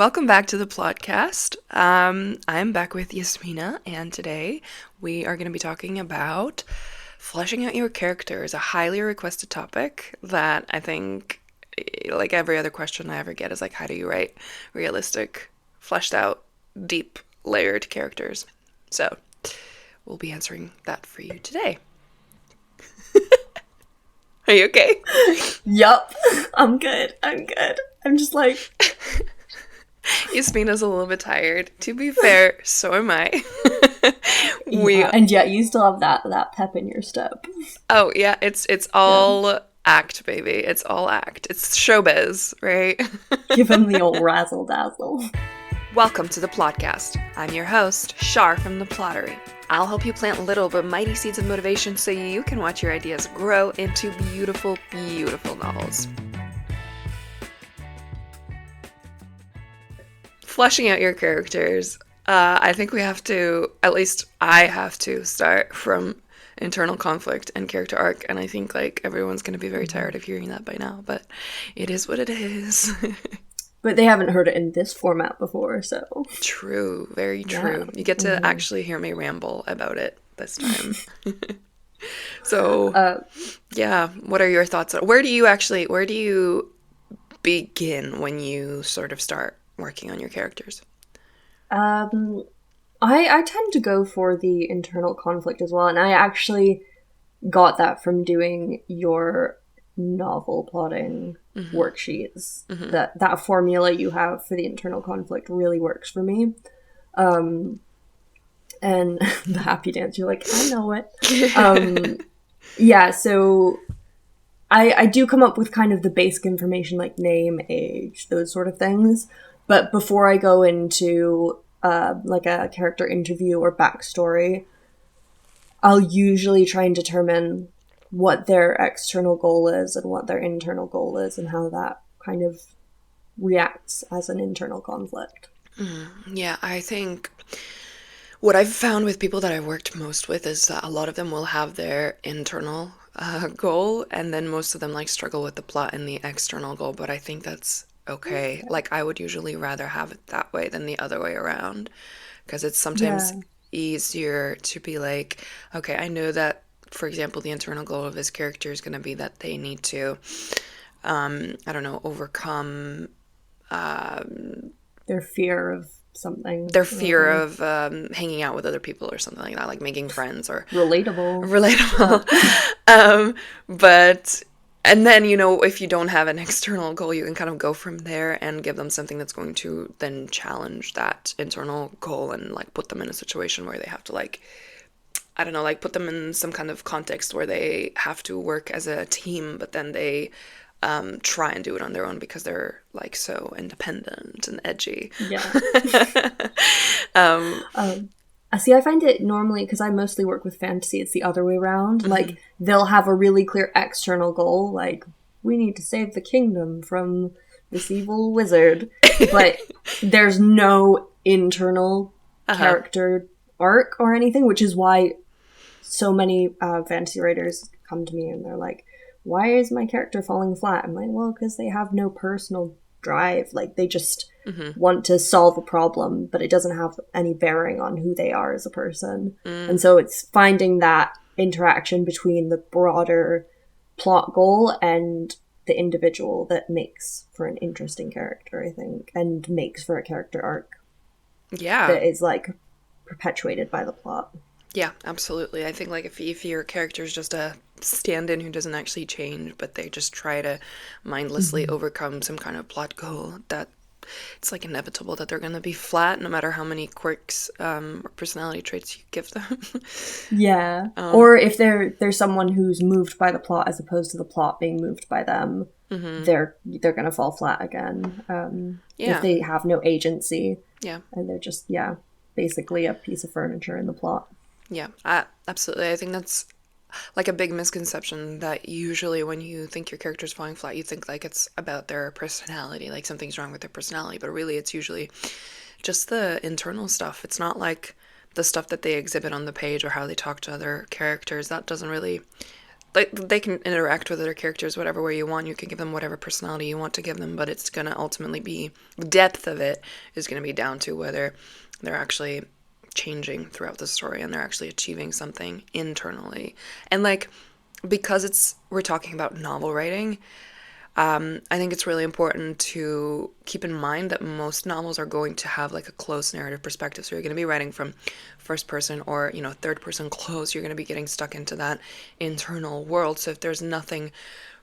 Welcome back to the Plotcast. I'm back with Yasmina, and today we are going to be talking about fleshing out your characters, a highly requested topic that I think, like every other question I ever get, is like, how do you write realistic, fleshed out, deep, layered characters? So, we'll be answering that for you today. Are you okay? Yup. I'm good. I'm just like... Yasmina's a little bit tired. To be fair, so am I. And yet you still have that pep in your step. Oh yeah, it's all act, baby. It's all act. It's showbiz, right? Give him the old razzle dazzle. Welcome to the Plotcast. I'm your host, Char from the Plottery. I'll help you plant little but mighty seeds of motivation so you can watch your ideas grow into beautiful, beautiful novels. Fleshing out your characters. I think we have to, at least I have to, start from internal conflict and character arc, and I think like everyone's going to be very tired of hearing that by now, but it is what it is. But they haven't heard it in this format before, so... True, very true. Yeah. You get to actually hear me ramble about it this time. So, yeah, what are your thoughts? Where do you begin when you sort of start working on your characters? I tend to go for the internal conflict as well, and I actually got that from doing your novel plotting worksheets. That formula you have for the internal conflict really works for me. And the happy dance, you're like, I know it. Yeah, so I do come up with kind of the basic information like name, age, those sort of things. But before I go into like a character interview or backstory, I'll usually try and determine what their external goal is and what their internal goal is and how that kind of reacts as an internal conflict. Yeah, I think what I've found with people that I've worked most with is that a lot of them will have their internal goal, and then most of them like struggle with the plot and the external goal, but I think that's okay. Like I would usually rather have it that way than the other way around, because it's sometimes easier to be like, okay, I know that, for example, the internal goal of this character is going to be that they need to, I don't know, overcome their fear of something. Their fear of hanging out with other people or something like that, like making friends or... Relatable. But, and then, you know, if you don't have an external goal, you can kind of go from there and give them something that's going to then challenge that internal goal and, like, put them in a situation where they have to, like, I don't know, like, put them in some kind of context where they have to work as a team, but then they try and do it on their own because they're, like, so independent and edgy. Yeah. See, I find it normally, because I mostly work with fantasy, it's the other way around. Like, they'll have a really clear external goal, like, we need to save the kingdom from this evil wizard. But there's no internal character arc or anything, which is why so many fantasy writers come to me and they're like, why is my character falling flat? I'm like, well, because they have no personal drive. Like, they just want to solve a problem, but it doesn't have any bearing on who they are as a person. And so it's finding that interaction between the broader plot goal and the individual that makes for an interesting character, I think, and makes for a character arc. Yeah. That is, like, perpetuated by the plot. Yeah, absolutely. I think, like, if your character is just a stand-in who doesn't actually change, but they just try to mindlessly overcome some kind of plot goal, that it's, like, inevitable that they're going to be flat no matter how many quirks or personality traits you give them. Yeah. Or if they're someone who's moved by the plot as opposed to the plot being moved by them, they're going to fall flat again. If they have no agency. Yeah. And they're just, basically a piece of furniture in the plot. Yeah, absolutely. I think that's like a big misconception that usually when you think your character's falling flat, you think like it's about their personality, like something's wrong with their personality, but really it's usually just the internal stuff. It's not like the stuff that they exhibit on the page or how they talk to other characters. That doesn't really like they can interact with other characters whatever way you want. You can give them whatever personality you want to give them, but it's gonna ultimately be the depth of it is gonna be down to whether they're actually changing throughout the story and they're actually achieving something internally. And like because it's we're talking about novel writing, I think it's really important to keep in mind that most novels are going to have like a close narrative perspective. So you're going to be writing from first person or, third person close. You're going to be getting stuck into that internal world. So if there's nothing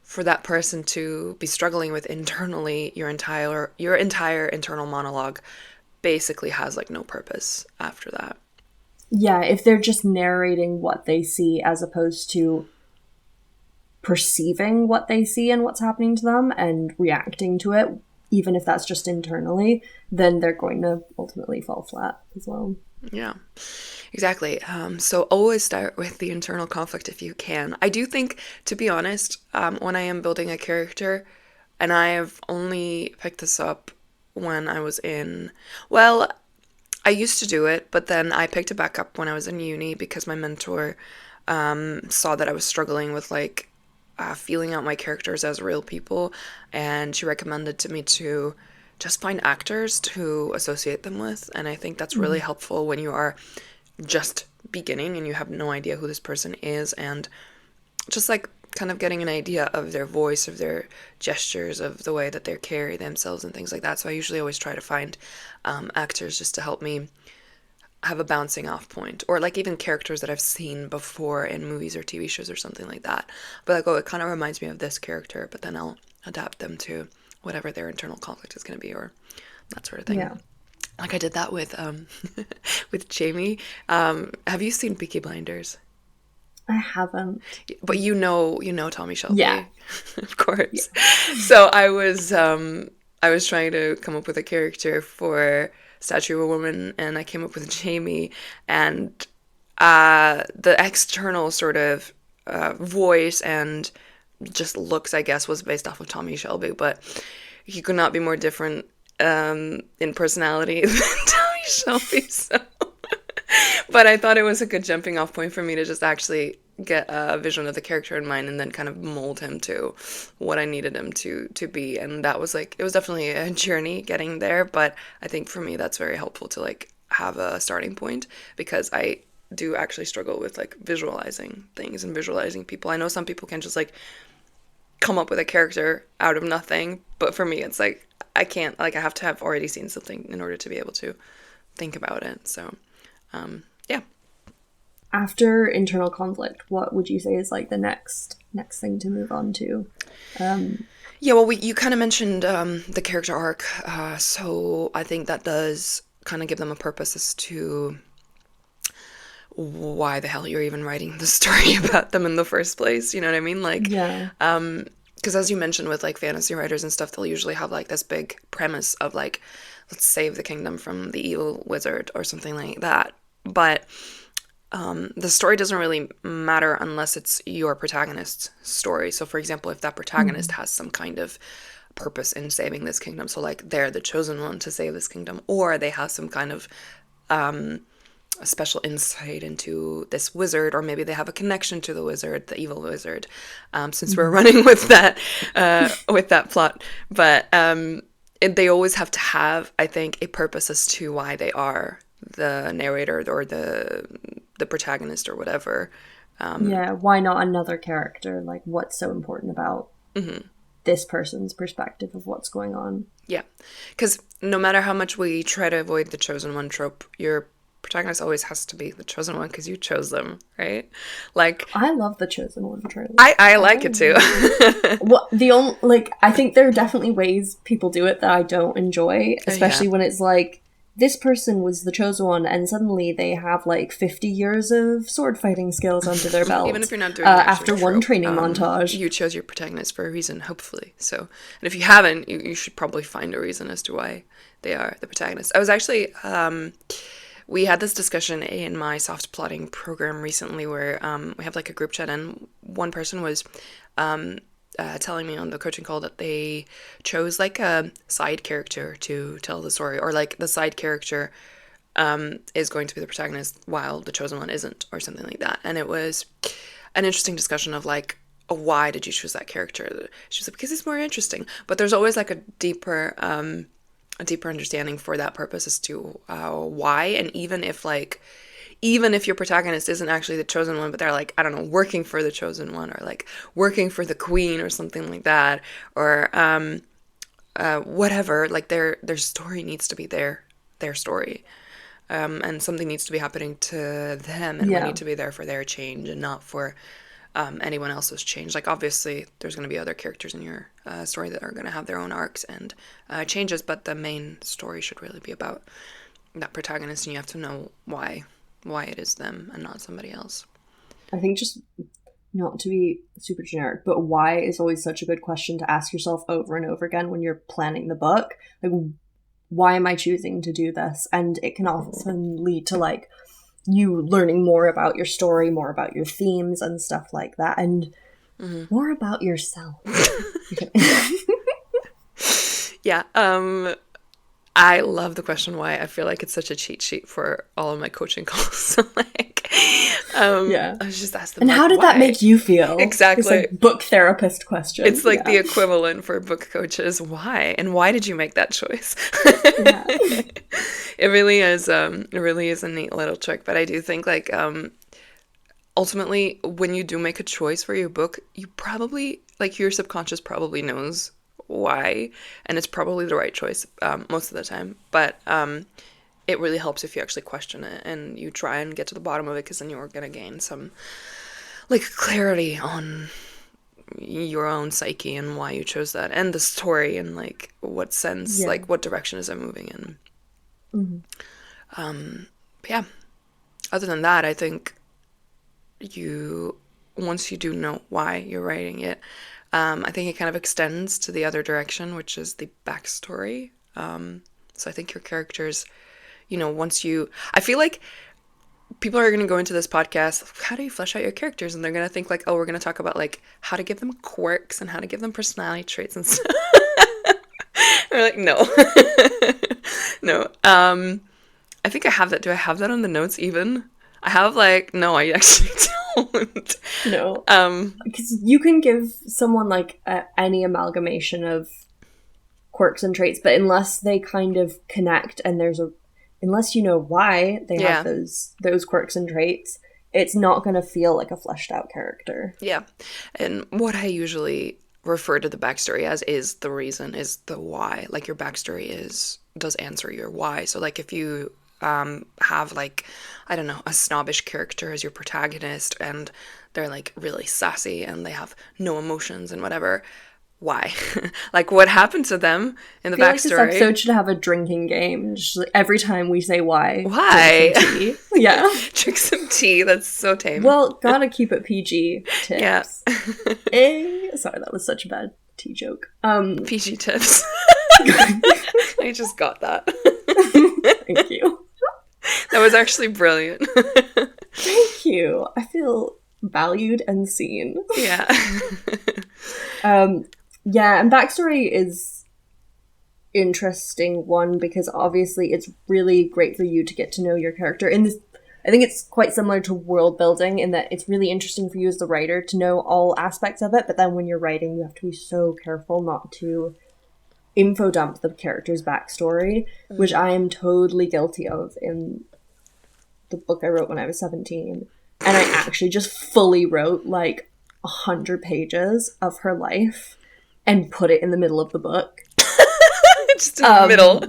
for that person to be struggling with internally, your entire internal monologue basically has like no purpose after that. Yeah, if they're just narrating what they see as opposed to perceiving what they see and what's happening to them and reacting to it, even if that's just internally, then they're going to ultimately fall flat as well. Yeah, exactly. So always start with the internal conflict if you can. I do think, to be honest, when I am building a character, and I have only picked this up when I was in, well, I used to do it, but then I picked it back up when I was in uni because my mentor saw that I was struggling with like feeling out my characters as real people, and she recommended to me to just find actors to associate them with. And I think that's really Mm. helpful when you are just beginning and you have no idea who this person is, and just like kind of getting an idea of their voice, of their gestures, of the way that they carry themselves and things like that. So I usually always try to find actors just to help me have a bouncing off point, or like even characters that I've seen before in movies or TV shows or something like that. But like, oh, it kind of reminds me of this character, but then I'll adapt them to whatever their internal conflict is going to be, or that sort of thing. Yeah, Like I did that with with Jamie. Have you seen Peaky Blinders? I haven't. But you know Tommy Yeah, Shelby, of yeah. course. So I was trying to come up with a character for Statue of a Woman, and I came up with Jamie, and the external sort of voice and just looks, I guess, was based off of Tommy Shelby, but he could not be more different in personality than Tommy Shelby. So but I thought it was a good jumping off point for me to just actually get a vision of the character in mind and then kind of mold him to what I needed him to be. And that was like it was definitely a journey getting there, but I think for me that's very helpful to like have a starting point because I do actually struggle with like visualizing things and visualizing people. I know some people can just like come up with a character out of nothing, but for me it's like I can't, like I have to have already seen something in order to be able to think about it. So yeah. After internal conflict, what would you say is like the next thing to move on to? Um, Yeah, well, you kind of mentioned the character arc, so I think that does kind of give them a purpose as to why the hell you're even writing the story about them in the first place. You know what I mean? Like, yeah, because as you mentioned with like fantasy writers and stuff, they'll usually have like this big premise of like, let's save the kingdom from the evil wizard or something like that. But the story doesn't really matter unless it's your protagonist's story. So, for example, if that protagonist mm, has some kind of purpose in saving this kingdom, so like they're the chosen one to save this kingdom, or they have some kind of a special insight into this wizard, or maybe they have a connection to the wizard, the evil wizard. Since we're mm. running with that plot, but they always have to have, I think, a purpose as to why they are the narrator or the protagonist or whatever. Yeah, why not another character? Like, what's so important about this person's perspective of what's going on? Yeah, because no matter how much we try to avoid the chosen one trope, your protagonist always has to be the chosen one because you chose them, right? Like, I love the Chosen One trope. I I like it really too. do. What the only like I think there are definitely ways people do it that I don't enjoy, Yeah, especially when it's like this person was the chosen one and suddenly they have like 50 years of sword fighting skills under their even belt if you're not doing the actual after one trope, training montage. you chose your protagonist for a reason, hopefully. So, and if you haven't, you should probably find a reason as to why they are the protagonist. I was actually we had this discussion in my soft plotting program recently where we have like a group chat, and one person was telling me on the coaching call that they chose like a side character to tell the story, or like the side character is going to be the protagonist while the chosen one isn't, or something like that. And it was an interesting discussion of like, why did you choose that character? She was like, because it's more interesting. But there's always like a deeper understanding for that purpose as to why. And even if your protagonist isn't actually the chosen one, but they're like, I don't know, working for the chosen one, or like working for the queen or something like that, or whatever, like their story needs to be their story. And something needs to be happening to them, and we Yeah. need to be there for their change and not for anyone else's change. Like, obviously, there's going to be other characters in your story that are going to have their own arcs and changes, but the main story should really be about that protagonist, and you have to know why it is them and not somebody else. I think just not to be super generic, but why is always such a good question to ask yourself over and over again when you're planning the book. Like, why am I choosing to do this? And it can often lead to like you learning more about your story, more about your themes and stuff like that, and more about yourself. Yeah. I love the question why. I feel like it's such a cheat sheet for all of my coaching calls. So like, Yeah. I was just asked them, And like, how did why? that make you feel? Exactly. It's like book therapist question. It's like yeah. the equivalent for book coaches. Why? And why did you make that choice? Yeah. It really is. It really is a neat little trick. But I do think like ultimately, when you do make a choice for your book, you probably like your subconscious probably knows why, and it's probably the right choice most of the time. But it really helps if you actually question it and you try and get to the bottom of it, because then you're gonna gain some like clarity on your own psyche and why you chose that, and the story, and like what sense, Yeah. like what direction is it moving in. But yeah, other than that, I think once you do know why you're writing it, I think it kind of extends to the other direction, which is the backstory. So I think your characters, I feel like people are going to go into this podcast, how do you flesh out your characters? And they're going to think like, oh, we're going to talk about like how to give them quirks and how to give them personality traits and stuff. I'm like, no. No. I think I have that. Do I have that on the notes even? I have like, no, I actually don't. No. Because you can give someone like any amalgamation of quirks and traits, but unless they kind of connect and unless you know why they have those quirks and traits, it's not going to feel like a fleshed out character. Yeah. And what I usually refer to the backstory as is the why. Like, your backstory does answer your why. So like if you have like, I don't know, a snobbish character as your protagonist, and they're like really sassy and they have no emotions and whatever, why? Like, what happened to them in the I feel like this backstory? episode should have a drinking game. Just like every time we say why, Why? drink some tea. Yeah. Drink some tea. That's so tame. Well, gotta keep it PG Yeah. tips. Sorry, that was such a bad tea joke. PG tips. I just got that. Thank you. That was actually brilliant. Thank you. I feel valued and seen. Yeah. Yeah, and backstory is interesting one because obviously it's really great for you to get to know your character. In this, I think it's quite similar to world building in that it's really interesting for you as the writer to know all aspects of it, but then when you're writing, you have to be so careful not to info dump the character's backstory, which I am totally guilty of in the book I wrote when I was 17. And I actually just fully wrote like 100 pages of her life and put it in the middle of the book. Just in the middle.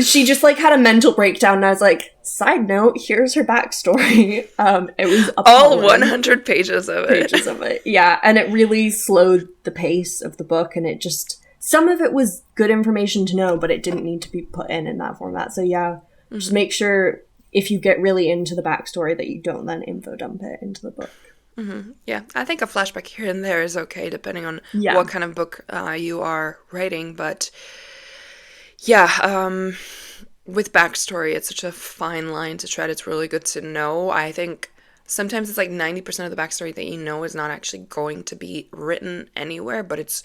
She just like had a mental breakdown, and I was like, side note, here's her backstory. It was all appalling. 100 pages of it. Yeah, and it really slowed the pace of the book, and it just, some of it was good information to know, but it didn't need to be put in that format. So yeah, just make sure if you get really into the backstory that you don't then info dump it into the book. Yeah, I think a flashback here and there is okay depending on what kind of book you are writing, but yeah, with backstory, it's such a fine line to tread. It's really good to know. I think sometimes it's like 90% of the backstory that you know is not actually going to be written anywhere, but it's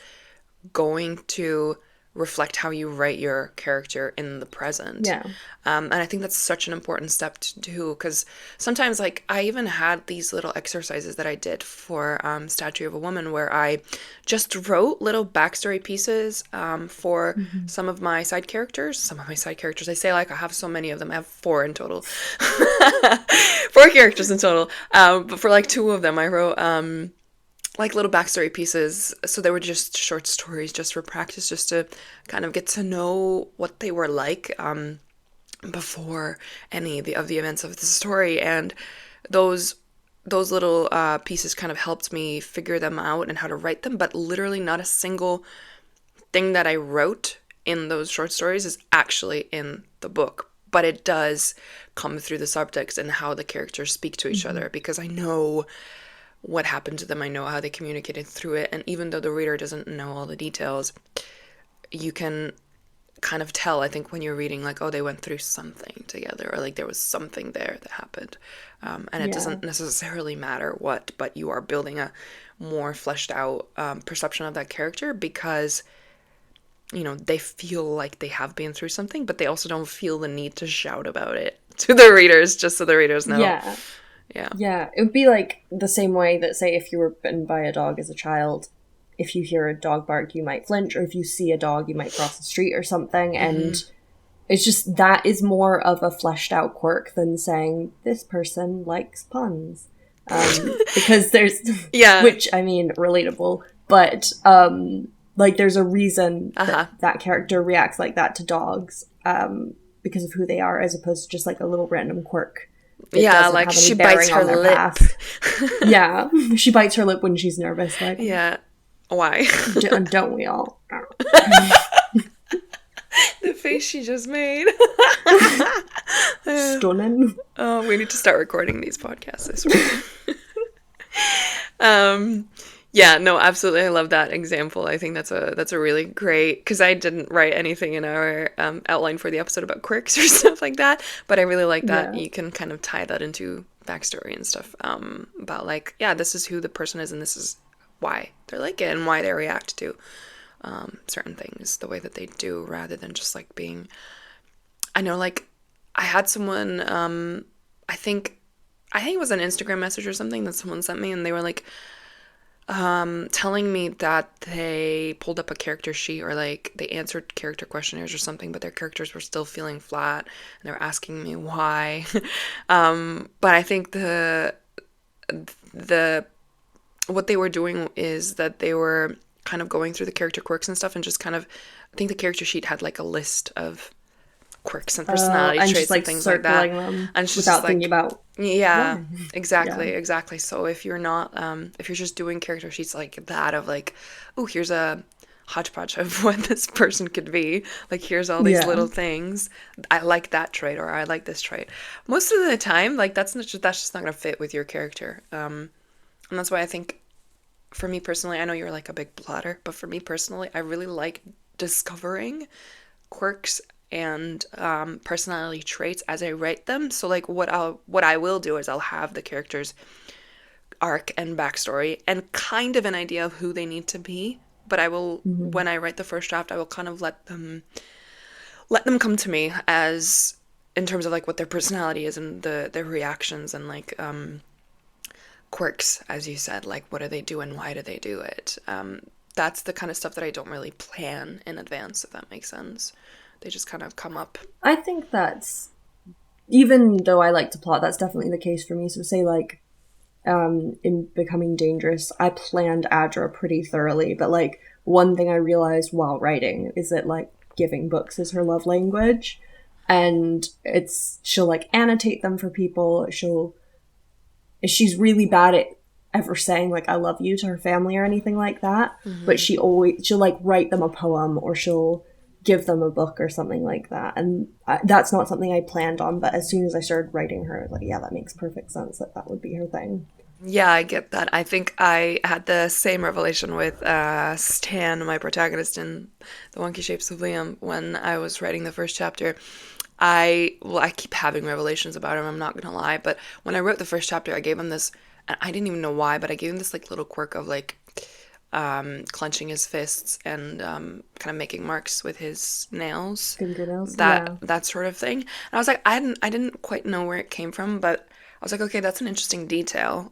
going to reflect how you write your character in the present. Yeah. And I think that's such an important step to do, because sometimes, like, I even had these little exercises that I did for Statue of a Woman, where I just wrote little backstory pieces for Mm-hmm. some of my side characters. Some of my side characters, I say like I have so many of them. I have four in total. Four characters in total. But for like two of them, I wrote like little backstory pieces. So they were just short stories, just for practice, just to kind of get to know what they were like before any of the events of the story. And those those little pieces kind of helped me figure them out and how to write them. But literally, not a single thing that I wrote in those short stories is actually in the book. But it does come through the subtext and how the characters speak to each Mm-hmm. other, because I know what happened to them. I know how they communicated through it. And even though the reader doesn't know all the details, you can kind of tell, I think, when you're reading, like, oh, they went through something together, or like there was something there that happened. And it Yeah. doesn't necessarily matter what, but you are building a more fleshed out perception of that character, because, you know, they feel like they have been through something, but they also don't feel the need to shout about it to the readers, just so the readers know. Yeah. Yeah. Yeah. It would be like the same way that, say, if you were bitten by a dog as a child, if you hear a dog bark, you might flinch, or if you see a dog, you might cross the street or something. And it's just that is more of a fleshed out quirk than saying this person likes puns. Because there's, Yeah. which I mean, relatable, but like there's a reason Uh-huh. that that character reacts like that to dogs, because of who they are, as opposed to just like a little random quirk that Yeah, doesn't like have any she bites bearing her on their lip. past. Yeah, she bites her lip when she's nervous. Like, Yeah. Why? don't we all? The face she just made. Stunning. Oh, we need to start recording these podcasts, I swear. um, yeah, no, absolutely. I love that example. I think that's a really great, because I didn't write anything in our outline for the episode about quirks or stuff like that, but I really like that Yeah. you can kind of tie that into backstory and stuff, about like, yeah, this is who the person is and this is why they're like it and why they react to certain things the way that they do, rather than just like being, I know, like, I had someone, I think it was an Instagram message or something that someone sent me, and they were like, telling me that they pulled up a character sheet, or like they answered character questionnaires or something, but their characters were still feeling flat, and they were asking me why. But I think the what they were doing is that they were kind of going through the character quirks and stuff, and just kind of, I think the character sheet had like a list of quirks and personality And just traits and like things like that. circling them And she's just without thinking like, about yeah, why. Yeah. exactly, exactly. So if you're not, if you're just doing character sheets like that, of like, oh, here's a hodgepodge of what this person could be, like, here's all these Yeah. little things, I like that trait, or I like this trait. Most of the time, like, that's just not gonna fit with your character. And that's why I think, for me personally, I know you're like a big plotter, but for me personally, I really like discovering quirks and personality traits as I write them. So like what I will do is I'll have the characters' arc and backstory and kind of an idea of who they need to be. But I will, Mm-hmm. when I write the first draft, I will kind of let them come to me, as in terms of like what their personality is and their reactions, and like quirks, as you said, like what do they do and why do they do it. That's the kind of stuff that I don't really plan in advance, if that makes sense. They just kind of come up. I think that's, even though I like to plot, that's definitely the case for me. So say like in Becoming Dangerous, I planned Adra pretty thoroughly, but like one thing I realized while writing is that like giving books is her love language, and she'll like annotate them for people. She's really bad at ever saying like I love you to her family or anything like that, but she'll like write them a poem, or she'll give them a book or something like that. And that's not something I planned on, but as soon as I started writing her, like, yeah, that makes perfect sense that that would be her thing. Yeah, I get that. I think I had the same revelation with Stan, my protagonist in The Wonky Shapes of Liam, when I was writing the first chapter. I keep having revelations about him, I'm not gonna lie, but when I wrote the first chapter, I gave him this, and I didn't even know why, but I gave him this like little quirk of like, clenching his fists and kind of making marks with his nails, Fingernails, that yeah. that sort of thing. And I was like, I didn't quite know where it came from, but I was like, okay, that's an interesting detail.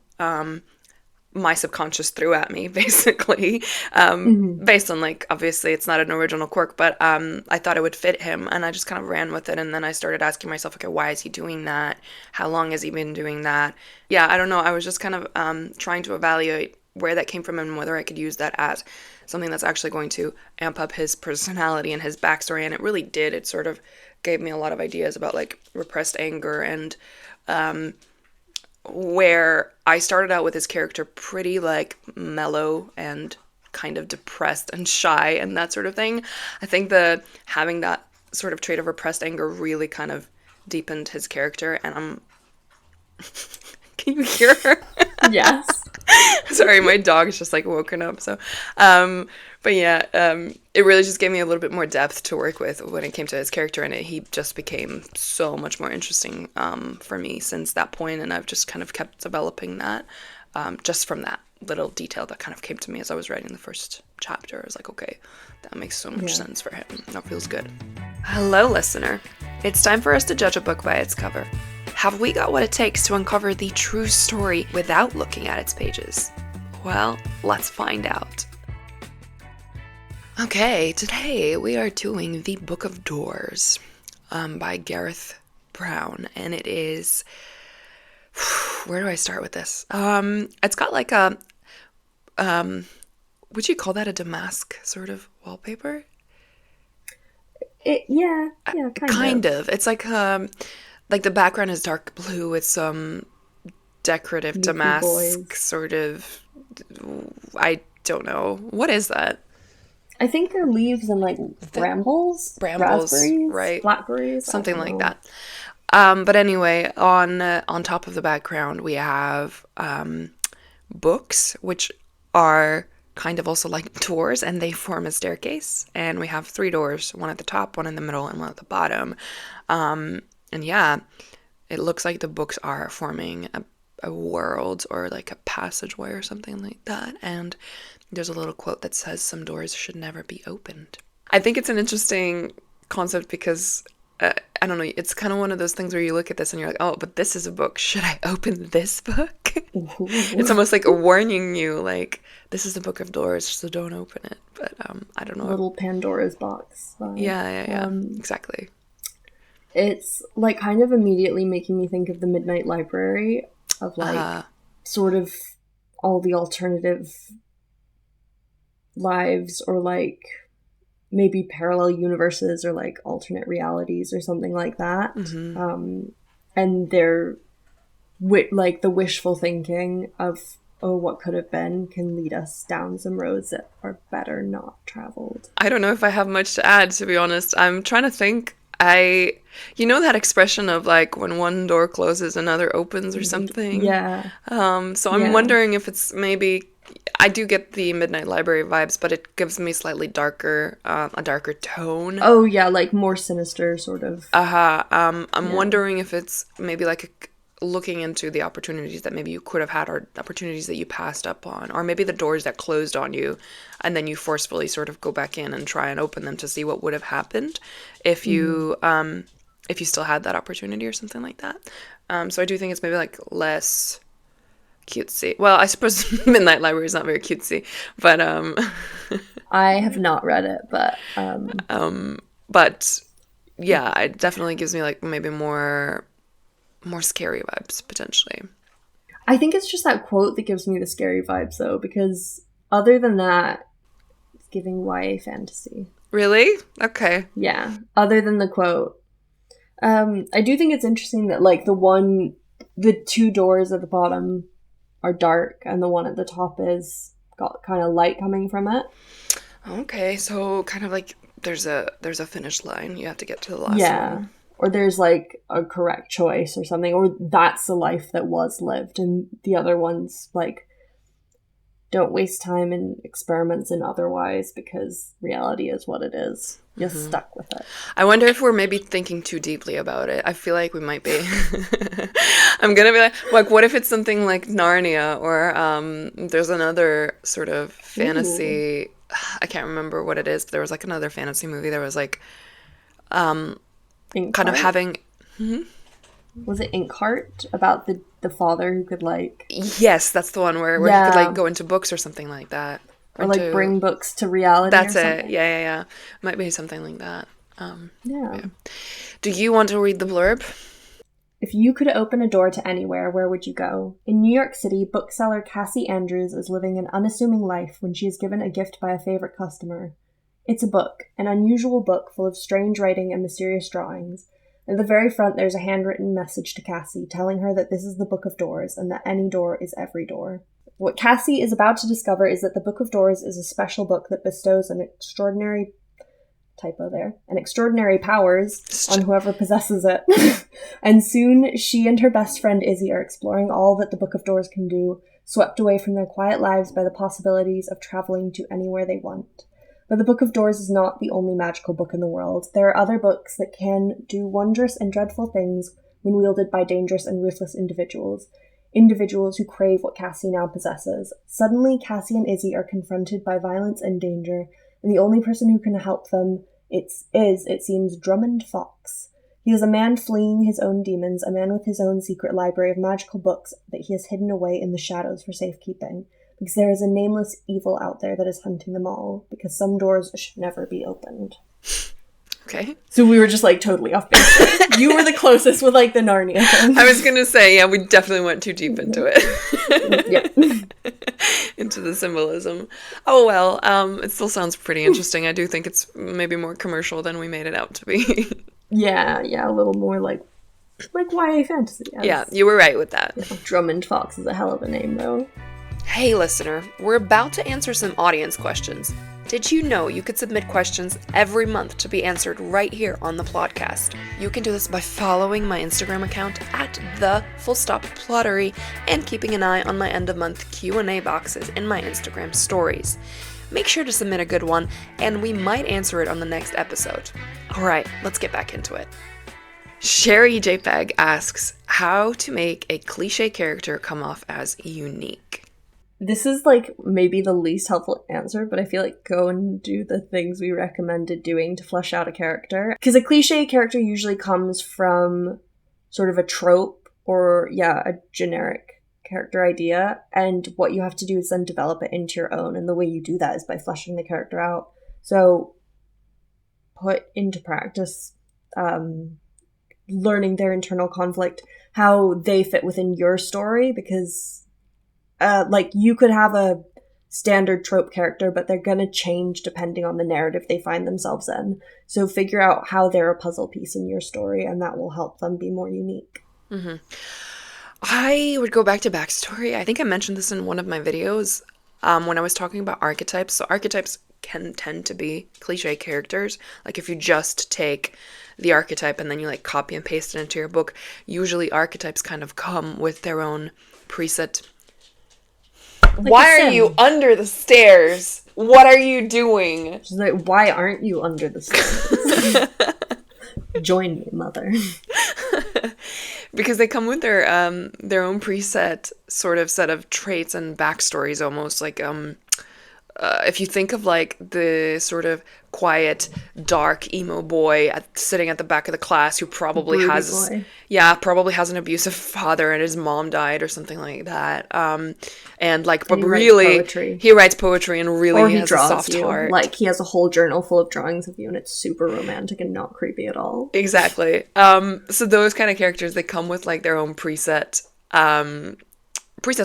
My subconscious threw at me, basically, Hmm. based on, like, obviously it's not an original quirk, but I thought it would fit him, and I just kind of ran with it. And then I started asking myself, okay, why is he doing that? How long has he been doing that? Yeah, I don't know. I was just kind of trying to evaluate where that came from and whether I could use that as something that's actually going to amp up his personality and his backstory. And it really did. It sort of gave me a lot of ideas about, like, repressed anger, and where I started out with his character pretty, like, mellow and kind of depressed and shy and that sort of thing. I think the having that sort of trait of repressed anger really kind of deepened his character. And I'm can you hear her? Yes. Sorry, my dog is just like woken up. So, but yeah, it really just gave me a little bit more depth to work with when it came to his character, and he just became so much more interesting for me since that point, and I've just kind of kept developing that just from that little detail that kind of came to me as I was writing the first chapter. I was like, okay, that makes so much Yeah. sense for him. That feels good. Hello, listener. It's time for us to judge a book by its cover. Have we got what it takes to uncover the true story without looking at its pages? Well, let's find out. Okay, today we are doing The Book of Doors by Gareth Brown, and it is. Where do I start with this? It's got like a. Would you call that a damask sort of wallpaper? Yeah, kind Kind of. of. It's like the background is dark blue with some decorative Leafy damask boys. sort of. I don't know. What is that? I think they're leaves and like The brambles, brambles, raspberries, right? blackberries. I Something don't like know. that. But anyway, on top of the background, we have books, which are kind of also like doors, and they form a staircase. And we have three doors: one at the top, one in the middle, and one at the bottom. And yeah, it looks like the books are forming a world or like a passageway or something like that. And there's a little quote that says, "Some doors should never be opened." I think it's an interesting concept because I don't know. It's kind of one of those things where you look at this and you're like, "Oh, but this is a book. Should I open this book?" It's Ooh. almost like warning you, like, "This is the book of doors, so don't open it." But I don't know. Little Pandora's box vibe. Yeah, yeah, yeah. Exactly. It's like kind of immediately making me think of the Midnight Library of like Uh, sort of all the alternative lives or like maybe parallel universes or like alternate realities or something like that. And they're like the wishful thinking of oh what could have been can lead us down some roads that are better not traveled. I don't know if I have much to add, to be honest. I'm trying to think. You know that expression of, like, when one door closes, another opens or something? Yeah, So I'm yeah. wondering if it's maybe. I do get the Midnight Library vibes, but it gives me slightly darker, a darker tone. Oh yeah, like more sinister sort of. I'm Yeah. wondering if it's maybe like looking into the opportunities that maybe you could have had, or opportunities that you passed up on, or maybe the doors that closed on you, and then you forcefully sort of go back in and try and open them to see what would have happened if you still had that opportunity or something like that. So I do think it's maybe like less cutesy. Well, I suppose Midnight Library is not very cutesy, but I have not read it, but but yeah, it definitely gives me like maybe more scary vibes potentially. I think it's just that quote that gives me the scary vibes though, because other than that, it's giving YA fantasy. Really? Okay. Yeah. Other than the quote. I do think it's interesting that like the two doors at the bottom are dark and the one at the top is got kind of light coming from it. Okay, so kind of like there's a finish line. You have to get to the last one. Yeah. Or there's like a correct choice or something, or that's the life that was lived, and the other one's like, don't waste time in experiments and otherwise because reality is what it is. You're stuck with it. I wonder if we're maybe thinking too deeply about it. I feel like we might be. I'm gonna be like, what if it's something like Narnia, or there's another sort of Ooh. fantasy. I can't remember what it is, but there was like another fantasy movie. There was like kind of Inkheart? having. Was it Inkheart? About the father who could, like, Yes, that's the one where he could like yeah, go into books or something like that, or or like into. bring books to reality or That's it. something. Yeah, yeah, yeah. Might be something like that. Yeah. Yeah. Do you want to read the blurb? If you could open a door to anywhere, where would you go? In New York City, bookseller Cassie Andrews is living an unassuming life when she is given a gift by a favorite customer. It's a book, an unusual book full of strange writing and mysterious drawings. At the very front, there's a handwritten message to Cassie telling her that this is the Book of Doors and that any door is every door. What Cassie is about to discover is that the Book of Doors is a special book that bestows an extraordinary powers on whoever possesses it. And soon, she and her best friend Izzy are exploring all that the Book of Doors can do, swept away from their quiet lives by the possibilities of traveling to anywhere they want. But the Book of Doors is not the only magical book in the world. There are other books that can do wondrous and dreadful things when wielded by dangerous and ruthless individuals. Individuals who crave what Cassie now possesses. Suddenly, Cassie and Izzy are confronted by violence and danger, and the only person who can help them it seems, Drummond Fox. He is a man fleeing his own demons, a man with his own secret library of magical books that he has hidden away in the shadows for safekeeping, because there is a nameless evil out there that is hunting them all, because some doors should never be opened. Okay. So we were just, like, totally off base. You were the closest with, like, the Narnia thing. I was gonna say, yeah, we definitely went too deep into it. Yeah. Into the symbolism. Oh well, it still sounds pretty interesting. I do think it's maybe more commercial than we made it out to be. Yeah, a little more like YA fantasy. Yeah, you were right with that. Yeah, Drummond Fox is a hell of a name, though. Hey listener, we're about to answer some audience questions. Did you know you could submit questions every month to be answered right here on the Plotcast? You can do this by following my Instagram account at @Plottery and keeping an eye on my end-of-month Q&A boxes in my Instagram stories. Make sure to submit a good one, and we might answer it on the next episode. Alright, let's get back into it. Sherry JPEG asks, how to make a cliche character come off as unique? This is, like, maybe the least helpful answer, but I feel like go and do the things we recommended doing to flesh out a character. Because a cliche character usually comes from sort of a trope or, a generic character idea, and what you have to do is then develop it into your own, and the way you do that is by fleshing the character out. So put into practice learning their internal conflict, how they fit within your story, because like, you could have a standard trope character, but they're gonna change depending on the narrative they find themselves in. So figure out how they're a puzzle piece in your story, and that will help them be more unique. Mm-hmm. I would go back to backstory. I think I mentioned this in one of my videos when I was talking about archetypes. So archetypes can tend to be cliche characters. Like, if you just take the archetype and then you, like, copy and paste it into your book, usually archetypes kind of come with their own preset. Like, why are you under the stairs? What are you doing? She's like, why aren't you under the stairs? Join me, mother. Because they come with their own preset sort of set of traits and backstories, almost like if you think of, like, the sort of quiet, dark emo boy sitting at the back of the class who probably probably has an abusive father and his mom died or something like that. And, like, but really, he writes poetry and really he has a soft heart. Like, he has a whole journal full of drawings of you, and it's super romantic and not creepy at all. Exactly. So those kind of characters, they come with, like, their own preset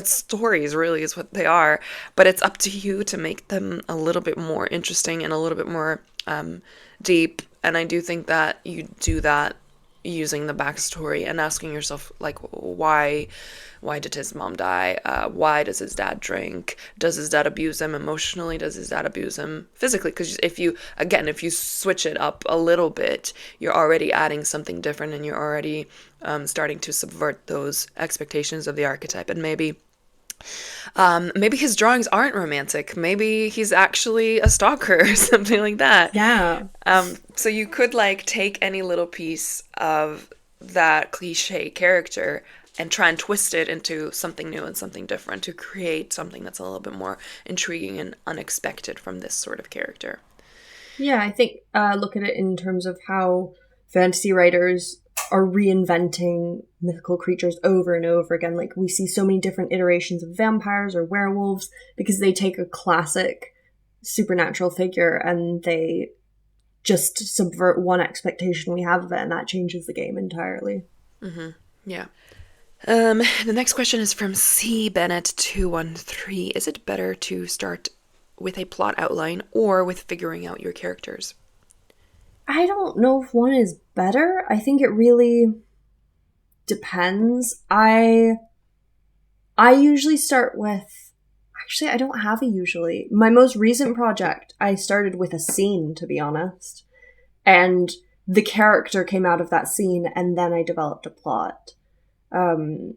stories, really, is what they are, but it's up to you to make them a little bit more interesting and a little bit more deep. And I do think that you do that using the backstory and asking yourself, like, why did his mom die? Why does his dad drink? Does his dad abuse him emotionally? Does his dad abuse him physically? Because if you switch it up a little bit, you're already adding something different, and you're already starting to subvert those expectations of the archetype. And maybe Maybe his drawings aren't romantic. Maybe he's actually a stalker or something like that. Yeah. So you could like take any little piece of that cliche character and try and twist it into something new and something different to create something that's a little bit more intriguing and unexpected from this sort of character. Yeah, I think look at it in terms of how fantasy writers are reinventing mythical creatures over and over again. Like, we see so many different iterations of vampires or werewolves because they take a classic supernatural figure and they just subvert one expectation we have of it, and that changes the game entirely. Yeah. The next question is from C Bennett 213. Is it better to start with a plot outline or with figuring out your characters? I don't know if one is better. I think it really depends. I usually start with, actually, I don't have a usually. My most recent project, I started with a scene, to be honest. And the character came out of that scene, and then I developed a plot. Um,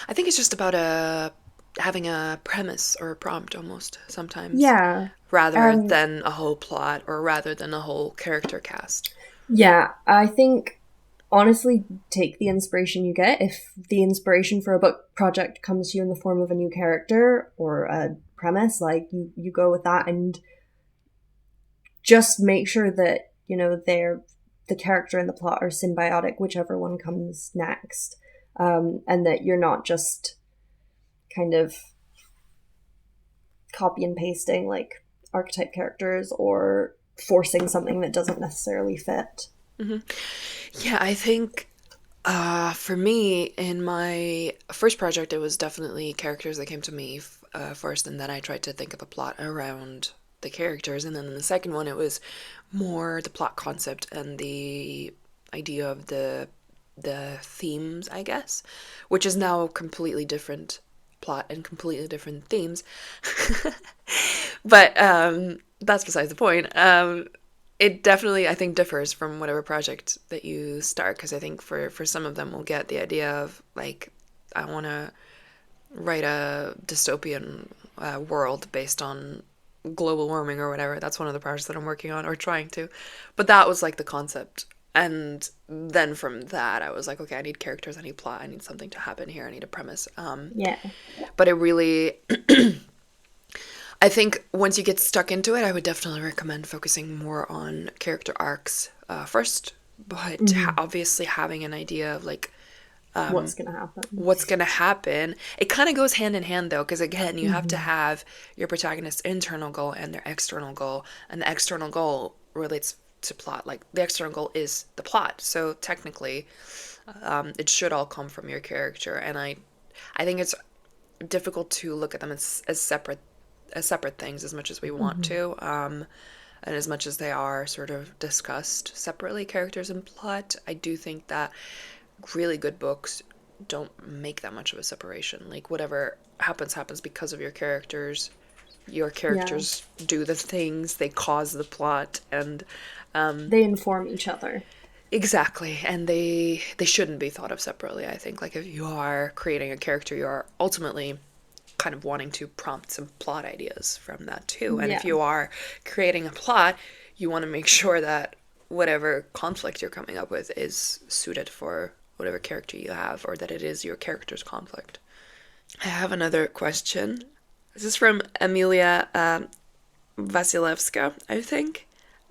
I think it's just about having a premise or a prompt almost sometimes, yeah. rather And than a whole plot or rather than a whole character cast. yeah, I think honestly, take the inspiration you get. If the inspiration for a book project comes to you in the form of a new character or a premise, like you go with that, and just make sure that, they're the character and the plot are symbiotic, whichever one comes next. And that you're not just kind of copy and pasting like archetype characters or forcing something that doesn't necessarily fit. Yeah, I think for me, in my first project, it was definitely characters that came to me first, and then I tried to think of a plot around the characters. And then in the second one, it was more the plot concept and the idea of the themes, I guess, which is now completely different plot and completely different themes. But that's besides the point. It definitely, I think, differs from whatever project that you start, because I think for some of them we'll get the idea of like, I want to write a dystopian world based on global warming or whatever. That's one of the projects that I'm working on or trying to. But that was like the concept. And then from that, I was like, okay, I need characters, I need plot, I need something to happen here, I need a premise. Yeah. But it really, I think once you get stuck into it, I would definitely recommend focusing more on character arcs first, but Mm-hmm. obviously having an idea of like What's gonna happen? what's going to happen. It kind of goes hand in hand though, because again, you have to Mm-hmm. have your protagonist's internal goal and their external goal, and the external goal relates to plot. Like the external goal is the plot, so technically, it should all come from your character. And I think it's difficult to look at them as separate things as much as we want Mm-hmm. to. And as much as they are sort of discussed separately, characters and plot, I do think that really good books don't make that much of a separation. Like whatever happens happens because of your characters. Your Yeah. characters do the things, they cause the plot, and They inform each other. exactly, and they shouldn't be thought of separately. I think like if you are creating a character, you are ultimately kind of wanting to prompt some plot ideas from that too. And if Yeah. you are creating a plot, you want to make sure that whatever conflict you're coming up with is suited for whatever character you have, or that it is your character's conflict. I have another question. This is from Amelia Vasilevska, I think.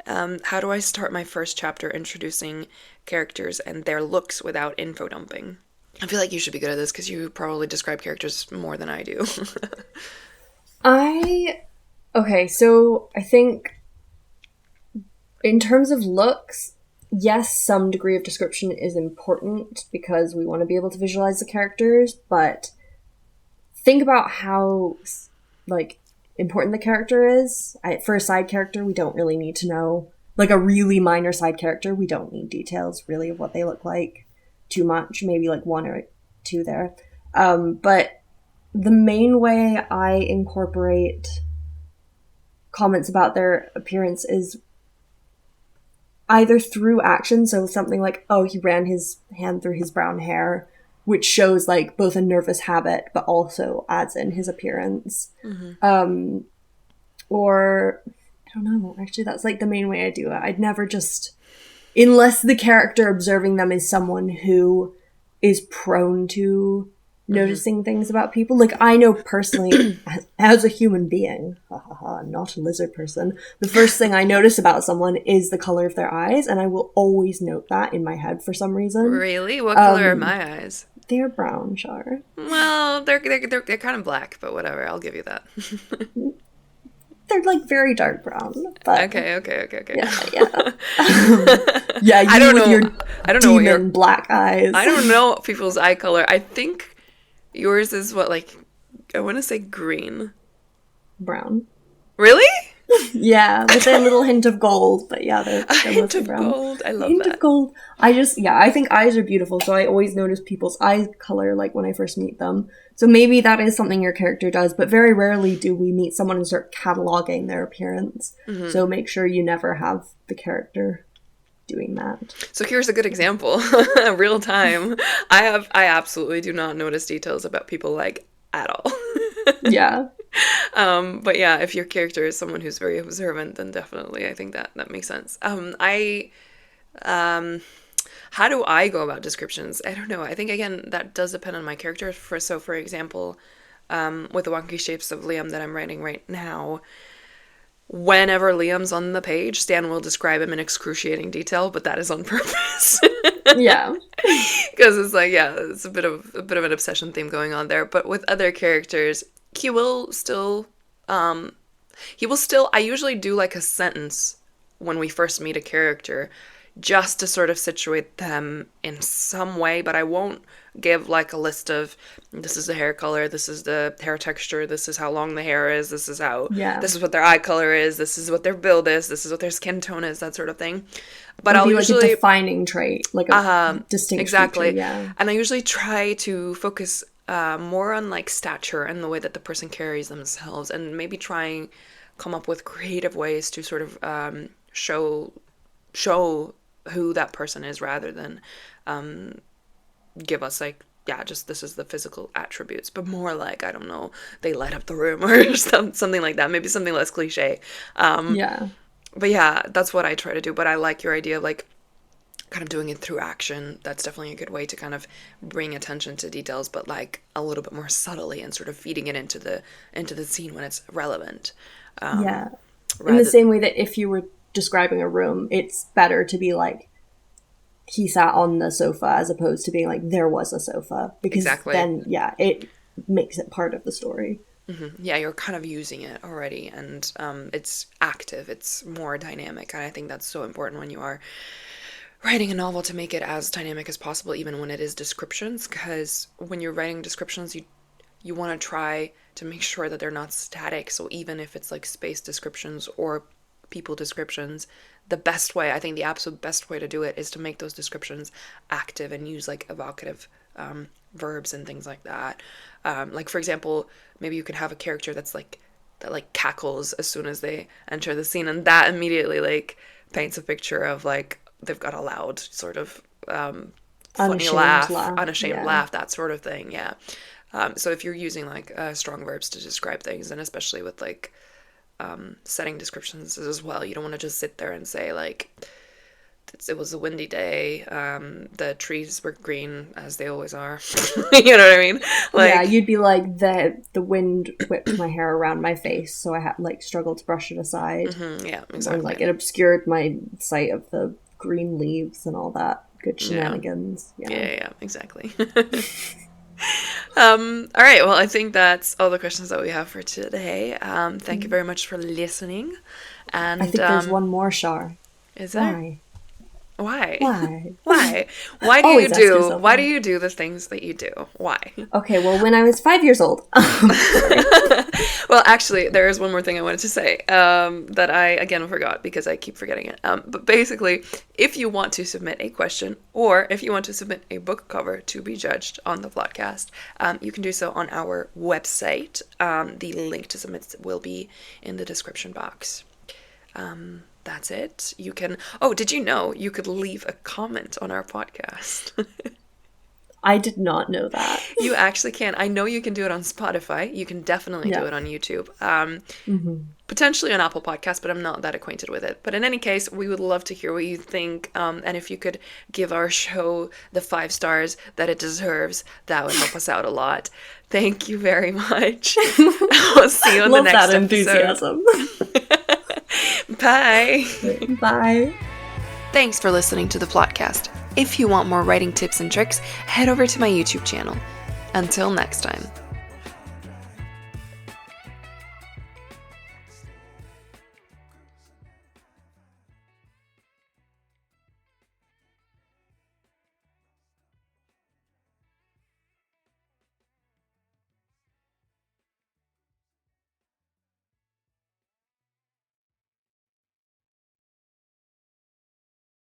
How do I start my first chapter introducing characters and their looks without info dumping? I feel like you should be good at this because you probably describe characters more than I do. I Okay, so I think in terms of looks, yes, some degree of description is important because we want to be able to visualize the characters, but think about how like important the character is. For a side character, we don't really need to know. Like a really minor side character, we don't need details really of what they look like too much. Maybe like one or two there. But the main way I incorporate comments about their appearance is either through action, so something like, oh, he ran his hand through his brown hair, which shows like both a nervous habit, but also adds in his appearance. Or I don't know. Actually, that's like the main way I do it. I'd never just, unless the character observing them is someone who is prone to noticing things about people. Like, I know personally, as a human being, not a lizard person, the first thing I notice about someone is the color of their eyes, and I will always note that in my head for some reason. Really? What color are my eyes? They're brown, Char. Well, they're kind of black, but whatever. I'll give you that. They're like very dark brown. But Okay. yeah. Yeah, you I don't with know. your I don't know what your. demon black eyes. I don't know people's eye color. I think yours is what, like, I want to say green. Brown. Really? Yeah, with a little hint of gold, but yeah, they're Hint mostly of brown. gold. I love Hint that. of gold. I think eyes are beautiful, so I always notice people's eye color like when I first meet them. So maybe that is something your character does, but very rarely do we meet someone and start cataloging their appearance. So make sure you never have the character doing that. So here's a good example. Real time. I absolutely do not notice details about people, like, at all. Yeah. But yeah, if your character is someone who's very observant, then definitely I think that makes sense. How do I go about descriptions? I don't know. I think, again, that does depend on my character. For example, with the wonky shapes of Liam that I'm writing right now, whenever Liam's on the page, Stan will describe him in excruciating detail, but that is on purpose. Yeah. Because it's like, yeah, it's a bit of an obsession theme going on there. But with other characters, he will still, I usually do like a sentence when we first meet a character, just to sort of situate them in some way, but I won't give like a list of, this is the hair color, this is the hair texture, this is how long the hair is, this is what their eye color is, this is what their build is, this is what their skin tone is, that sort of thing. But I'll usually, like a defining trait, like a distinct exactly feature, yeah. And I usually try to focus more on like stature and the way that the person carries themselves, and maybe trying come up with creative ways to sort of show who that person is, rather than give us like, yeah, just this is the physical attributes, but more like, I don't know, they light up the room or something like that. Maybe something less cliche. Yeah. But yeah, that's what I try to do. But I like your idea of like kind of doing it through action. That's definitely a good way to kind of bring attention to details, but like a little bit more subtly, and sort of feeding it into the scene when it's relevant. Yeah. In the same way that if you were describing a room, it's better to be like, he sat on the sofa, as opposed to being like, there was a sofa, because then it makes it part of the story. Yeah, you're kind of using it already, and it's active, it's more dynamic, and I think that's so important when you are writing a novel, to make it as dynamic as possible, even when it is descriptions, because when you're writing descriptions, you want to try to make sure that they're not static. So even if it's like space descriptions or people descriptions, the best way, I think the absolute best way to do it, is to make those descriptions active and use like evocative verbs and things like that. Like, for example, maybe you could have a character that cackles as soon as they enter the scene, and that immediately like paints a picture of like they've got a loud sort of funny unashamed laugh, that sort of thing. Yeah. So if you're using like strong verbs to describe things, and especially with like setting descriptions as well, you don't want to just sit there and say like, it was a windy day, the trees were green as they always are. You know what I mean? Like, yeah, you'd be like, the wind whipped my hair around my face, so I had like struggled to brush it aside. Yeah, exactly. Or like it obscured my sight of the green leaves and all that good shenanigans. Yeah, exactly. All right, well, I think that's all the questions that we have for today. Thank you very much for listening. And I think there's one more, Char. Is there? Why? Why Why do you do the things that you do? Why? Okay, well, when I was 5 years old. Well, actually, there is one more thing I wanted to say that I, again, forgot because I keep forgetting it. But basically, if you want to submit a question, or if you want to submit a book cover to be judged on the Plotcast, you can do so on our website. The link to submit will be in the description box. That's it. You can... Oh, did you know you could leave a comment on our podcast? I did not know that. You actually can. I know you can do it on Spotify. You can definitely do Yeah. it on YouTube. Mm-hmm. Potentially on Apple Podcasts, but I'm not that acquainted with it. But in any case, we would love to hear what you think. And if you could give our show the 5 stars that it deserves, that would help us out a lot. Thank you very much. We'll see you on the Love next that episode. enthusiasm. Bye. Bye. Thanks for listening to the Plotcast. If you want more writing tips and tricks, head over to my YouTube channel. Until next time.